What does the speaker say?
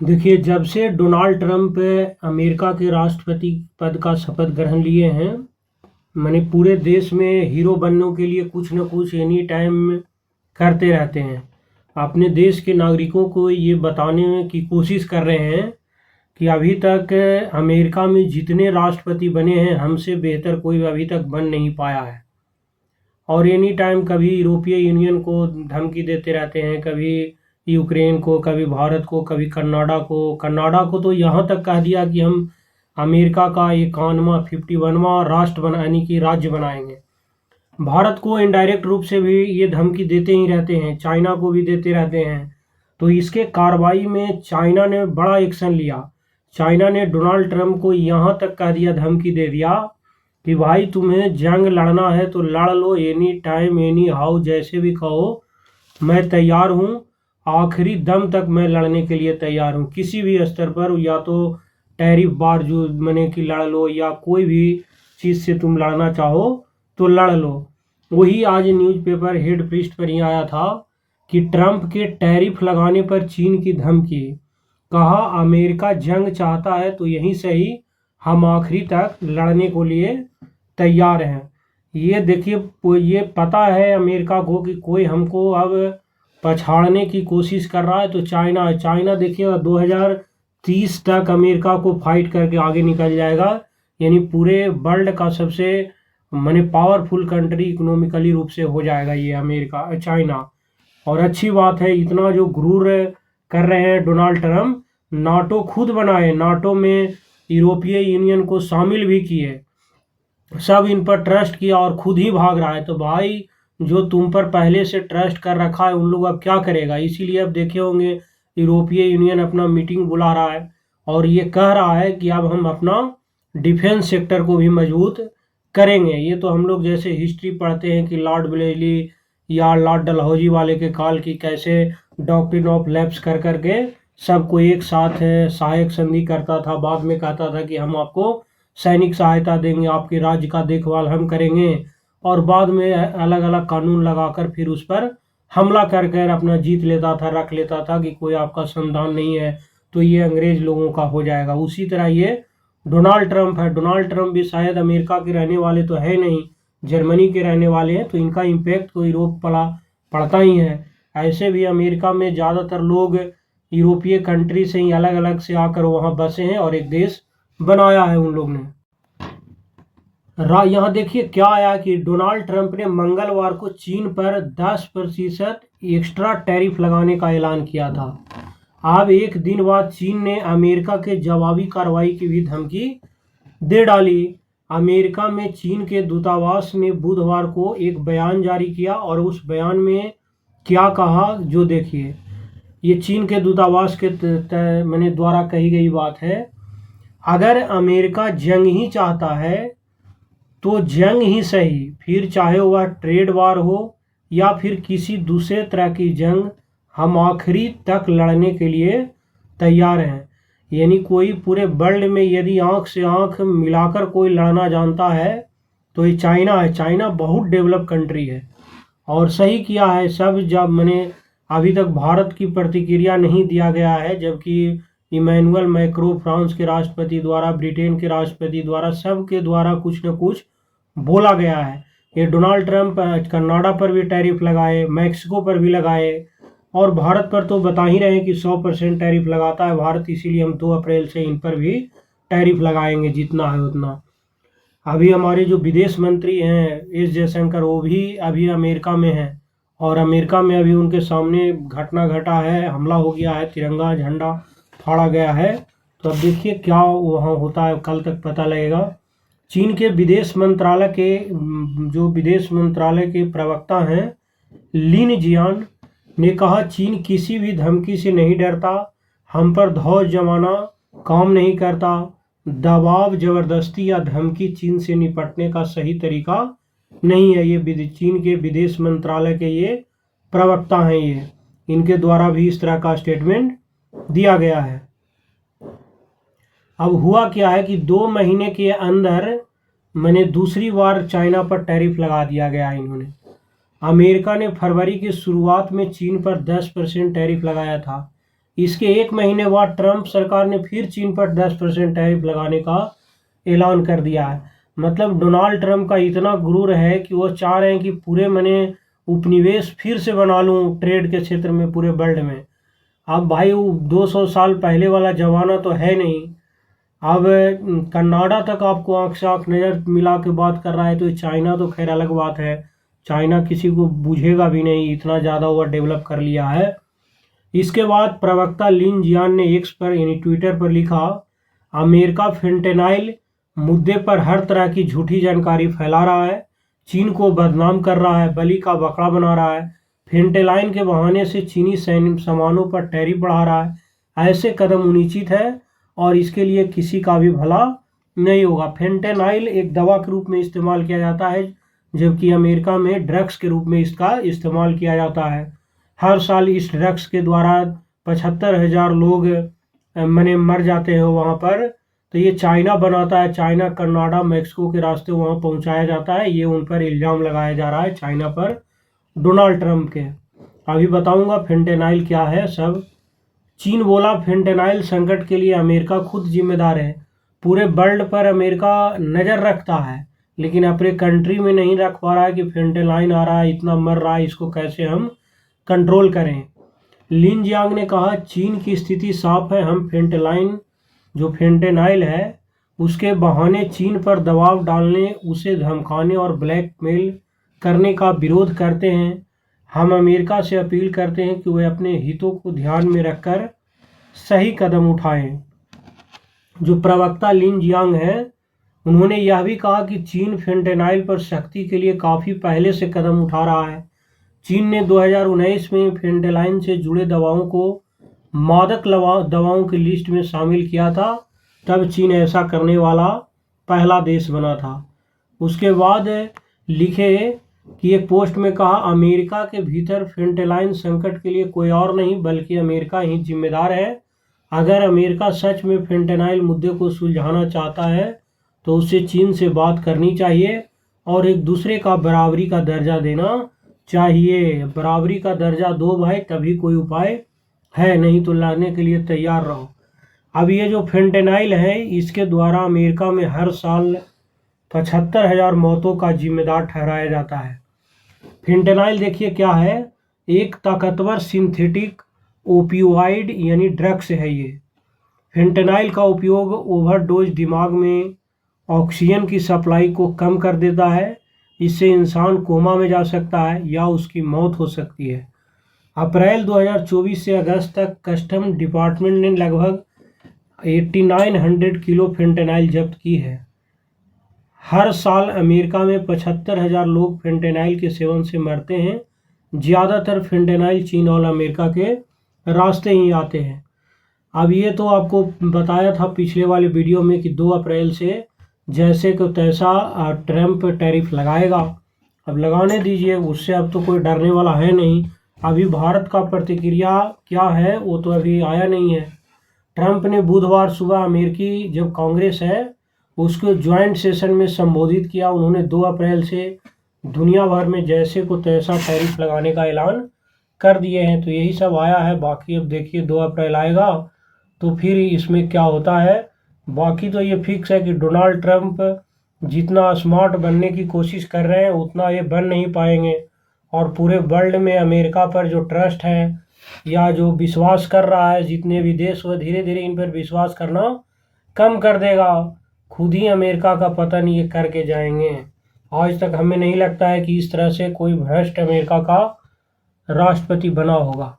देखिए, जब से डोनाल्ड ट्रंप अमेरिका के राष्ट्रपति पद का शपथ ग्रहण लिए हैं, माने पूरे देश में हीरो बनने के लिए कुछ न कुछ एनी टाइम करते रहते हैं। अपने देश के नागरिकों को ये बताने की कोशिश कर रहे हैं कि अभी तक अमेरिका में जितने राष्ट्रपति बने हैं, हमसे बेहतर कोई अभी तक बन नहीं पाया है। और एनी टाइम कभी यूरोपीय यूनियन को धमकी देते रहते हैं, कभी यूक्रेन को, कभी भारत को, कभी कनाडा को तो यहाँ तक कह दिया कि हम अमेरिका का 51वां राष्ट्र बना यानी कि राज्य बनाएंगे। भारत को इनडायरेक्ट रूप से भी ये धमकी देते ही रहते हैं, चाइना को भी देते रहते हैं। तो इसके कार्रवाई में चाइना ने बड़ा एक्शन लिया। चाइना ने डोनाल्ड ट्रंप को यहाँ तक कह दिया, धमकी दे दिया कि भाई तुम्हें जंग लड़ना है तो लड़ लो, एनी टाइम एनी हाउ, जैसे भी कहो मैं तैयार हूँ। आखिरी दम तक मैं लड़ने के लिए तैयार हूँ, किसी भी स्तर पर। या तो टैरिफ बार जो मैंने कि लड़ लो, या कोई भी चीज़ से तुम लड़ना चाहो तो लड़ लो। वही आज न्यूज़पेपर हेड पृष्ठ पर ही आया था कि ट्रंप के टैरिफ लगाने पर चीन की धमकी। कहा अमेरिका जंग चाहता है तो यहीं से ही हम आखिरी तक लड़ने को लिए तैयार हैं। ये देखिए, ये पता है अमेरिका को कि कोई हमको अब पछाड़ने की कोशिश कर रहा है तो चाइना है। चाइना देखिए 2030 तक अमेरिका को फाइट करके आगे निकल जाएगा, यानी पूरे वर्ल्ड का सबसे माने पावरफुल कंट्री इकोनॉमिकली रूप से हो जाएगा ये अमेरिका, चाइना। और अच्छी बात है, इतना जो गुरूर कर रहे हैं डोनाल्ड ट्रंप, नाटो खुद बनाए, नाटो में यूरोपीय यूनियन को शामिल भी किए, सब इन पर ट्रस्ट किया और खुद ही भाग रहा है। तो भाई, जो तुम पर पहले से ट्रस्ट कर रखा है उन लोग अब क्या करेगा। इसीलिए अब देखे होंगे यूरोपीय यूनियन अपना मीटिंग बुला रहा है और ये कह रहा है कि अब हम अपना डिफेंस सेक्टर को भी मजबूत करेंगे। ये तो हम लोग जैसे हिस्ट्री पढ़ते हैं कि लॉर्ड ब्लेजली या लॉर्ड डलहौजी वाले के काल की कैसे डॉक्ट्रिन ऑफ लैप्स कर करके सबको एक साथ सहायक संधि करता था, बाद में कहता था कि हम आपको सैनिक सहायता देंगे, आपके राज्य का देखभाल हम करेंगे, और बाद में अलग अलग कानून लगाकर फिर उस पर हमला कर कर अपना जीत लेता था, रख लेता था कि कोई आपका संतान नहीं है तो ये अंग्रेज लोगों का हो जाएगा। उसी तरह ये डोनाल्ड ट्रंप है। डोनाल्ड ट्रंप भी शायद अमेरिका के रहने वाले तो है नहीं, जर्मनी के रहने वाले हैं, तो इनका इम्पैक्ट तो यूरोप पड़ता ही है। ऐसे भी अमेरिका में ज़्यादातर लोग यूरोपीय कंट्री से ही अलग अलग से आकर वहाँ बसे हैं और एक देश बनाया है उन लोग ने। यहाँ देखिए क्या आया कि डोनाल्ड ट्रंप ने मंगलवार को चीन पर 10% एक्स्ट्रा टैरिफ लगाने का ऐलान किया था। अब एक दिन बाद चीन ने अमेरिका के जवाबी कार्रवाई की भी धमकी दे डाली। अमेरिका में चीन के दूतावास ने बुधवार को एक बयान जारी किया और उस बयान में क्या कहा, जो देखिए। ये चीन के दूतावास के मैंने द्वारा कही गई बात है। अगर अमेरिका जंग ही चाहता है तो जंग ही सही, फिर चाहे वह ट्रेड वार हो या फिर किसी दूसरे तरह की जंग, हम आखिरी तक लड़ने के लिए तैयार हैं। यानी कोई पूरे वर्ल्ड में यदि आंख से आंख मिलाकर कोई लड़ना जानता है तो ये चाइना है। चाइना बहुत डेवलप कंट्री है और सही किया है सब। जब मैंने अभी तक भारत की प्रतिक्रिया नहीं दिया गया है, जबकि इमैनुअल मैक्रो फ्रांस के राष्ट्रपति द्वारा, ब्रिटेन के राष्ट्रपति द्वारा, सबके द्वारा कुछ न कुछ बोला गया है। ये डोनाल्ड ट्रंप कनाडा पर भी टैरिफ लगाए, मैक्सिको पर भी लगाए, और भारत पर तो बता ही रहे हैं कि 100% टैरिफ लगाता है भारत, इसीलिए हम 2 अप्रैल से इन पर भी टैरिफ लगाएंगे, जितना है उतना। अभी हमारे जो विदेश मंत्री हैं एस जयशंकर, वो भी अभी अमेरिका में हैं और अमेरिका में अभी उनके सामने घटना घटा है, हमला हो गया है, तिरंगा झंडा फाड़ा गया है। तो अब देखिए क्या वहाँ होता है, कल तक पता लगेगा। चीन के विदेश मंत्रालय के जो विदेश मंत्रालय के प्रवक्ता हैं लिन जियान ने कहा, चीन किसी भी धमकी से नहीं डरता, हम पर धौंस जमाना काम नहीं करता, दबाव, जबरदस्ती या धमकी चीन से निपटने का सही तरीका नहीं है। ये चीन के विदेश मंत्रालय के ये प्रवक्ता हैं, ये इनके द्वारा भी इस तरह का स्टेटमेंट दिया गया है। अब हुआ क्या है कि 2 महीने के अंदर मैंने दूसरी बार चाइना पर टैरिफ लगा दिया गया है इन्होंने। अमेरिका ने फरवरी की शुरुआत में चीन पर 10% टैरिफ लगाया था। इसके 1 महीने बाद ट्रंप सरकार ने फिर चीन पर 10% टैरिफ लगाने का ऐलान कर दिया है। मतलब डोनाल्ड ट्रंप का इतना गुरूर है कि वो चाह रहे हैं कि पूरे मैंने उपनिवेश फिर से बना लूँ ट्रेड के क्षेत्र में पूरे वर्ल्ड में। अब भाई वो 200 साल पहले वाला जमाना तो है नहीं। अब कनाडा तक आपको आंख से आंख नज़र मिला के बात कर रहा है, तो चाइना तो खैर अलग बात है। चाइना किसी को बूझेगा भी नहीं, इतना ज़्यादा ओवर डेवलप कर लिया है। इसके बाद प्रवक्ता लिन जियान ने एक्स पर यानी ट्विटर पर लिखा, अमेरिका फेंटेनाइल मुद्दे पर हर तरह की झूठी जानकारी फैला रहा है, चीन को बदनाम कर रहा है, बलि का बकरा बना रहा है, फेंटेनाइल के बहाने से चीनी सैन्य सामानों पर टैरिफ बढ़ा रहा है। ऐसे कदम अनुचित है और इसके लिए किसी का भी भला नहीं होगा। फेंटेनाइल एक दवा के रूप में इस्तेमाल किया जाता है, जबकि अमेरिका में ड्रग्स के रूप में इसका इस्तेमाल किया जाता है। हर साल इस ड्रग्स के द्वारा 75,000 लोग मैंने मर जाते हैं वहाँ पर। तो ये चाइना बनाता है, चाइना कनाडा मैक्सिको के रास्ते वहाँ पहुँचाया जाता है। ये उन पर इल्ज़ाम लगाया जा रहा है चाइना पर, डोनाल्ड ट्रंप के। अभी बताऊँगा फेंटेनाइल क्या है सब। चीन बोला, फेंटेनाइल संकट के लिए अमेरिका खुद जिम्मेदार है। पूरे वर्ल्ड पर अमेरिका नज़र रखता है, लेकिन अपने कंट्री में नहीं रख पा रहा है कि फेंटेनाइल आ रहा है, इतना मर रहा है, इसको कैसे हम कंट्रोल करें। लिन जियांग ने कहा, चीन की स्थिति साफ है, हम फेंटेनाइल है उसके बहाने चीन पर दबाव डालने, उसे धमकाने और ब्लैकमेल करने का विरोध करते हैं। हम अमेरिका से अपील करते हैं कि वे अपने हितों को ध्यान में रखकर सही कदम उठाएं। जो प्रवक्ता लिन जियांग हैं, उन्होंने यह भी कहा कि चीन फेंटेनाइल पर सख्ती के लिए काफ़ी पहले से कदम उठा रहा है। चीन ने 2019 में फेंटेनाइल से जुड़े दवाओं को मादक दवाओं की लिस्ट में शामिल किया था। तब चीन ऐसा करने वाला पहला देश बना था। उसके बाद लिखे कि एक पोस्ट में कहा, अमेरिका के भीतर फेंटेनाइल संकट के लिए कोई और नहीं बल्कि अमेरिका ही जिम्मेदार है। अगर अमेरिका सच में फेंटेनाइल मुद्दे को सुलझाना चाहता है तो उसे चीन से बात करनी चाहिए और एक दूसरे का बराबरी का दर्जा देना चाहिए। बराबरी का दर्जा दो भाई, तभी कोई उपाय है, नहीं तो लड़ने के लिए तैयार रहो। अब ये जो फेंटेनाइल है, इसके द्वारा अमेरिका में हर साल 75,000 मौतों का जिम्मेदार ठहराया जाता है। फेंटेनाइल देखिए क्या है, एक ताकतवर सिंथेटिक ओपियोइड यानी ड्रग्स है। ये फेंटेनाइल का उपयोग ओवरडोज दिमाग में ऑक्सीजन की सप्लाई को कम कर देता है। इससे इंसान कोमा में जा सकता है या उसकी मौत हो सकती है। अप्रैल 2024 से अगस्त तक कस्टम डिपार्टमेंट ने लगभग 8900 किलो फेंटेनाइल जब्त की है। हर साल अमेरिका में 75,000 लोग फेंटेनाइल के सेवन से मरते हैं। ज़्यादातर फेंटेनाइल चीन और अमेरिका के रास्ते ही आते हैं। अब ये तो आपको बताया था पिछले वाले वीडियो में कि 2 अप्रैल से जैसे को तैसा ट्रंप टैरिफ लगाएगा। अब लगाने दीजिए, उससे अब तो कोई डरने वाला है नहीं। अभी भारत का प्रतिक्रिया क्या है वो तो अभी आया नहीं है। ट्रंप ने बुधवार सुबह अमेरिकी जब कांग्रेस है उसको ज्वाइंट सेशन में संबोधित किया। उन्होंने 2 अप्रैल से दुनिया भर में जैसे को तैसा टैरिफ लगाने का ऐलान कर दिए हैं। तो यही सब आया है। बाकी अब देखिए 2 अप्रैल आएगा तो फिर इसमें क्या होता है। बाकी तो ये फिक्स है कि डोनाल्ड ट्रंप जितना स्मार्ट बनने की कोशिश कर रहे हैं उतना ये बन नहीं पाएंगे, और पूरे वर्ल्ड में अमेरिका पर जो ट्रस्ट है या जो विश्वास कर रहा है जितने भी देश, वो धीरे धीरे इन पर विश्वास करना कम कर देगा। खुद ही अमेरिका का पतन ये करके जाएंगे। आज तक हमें नहीं लगता है कि इस तरह से कोई भ्रष्ट अमेरिका का राष्ट्रपति बना होगा।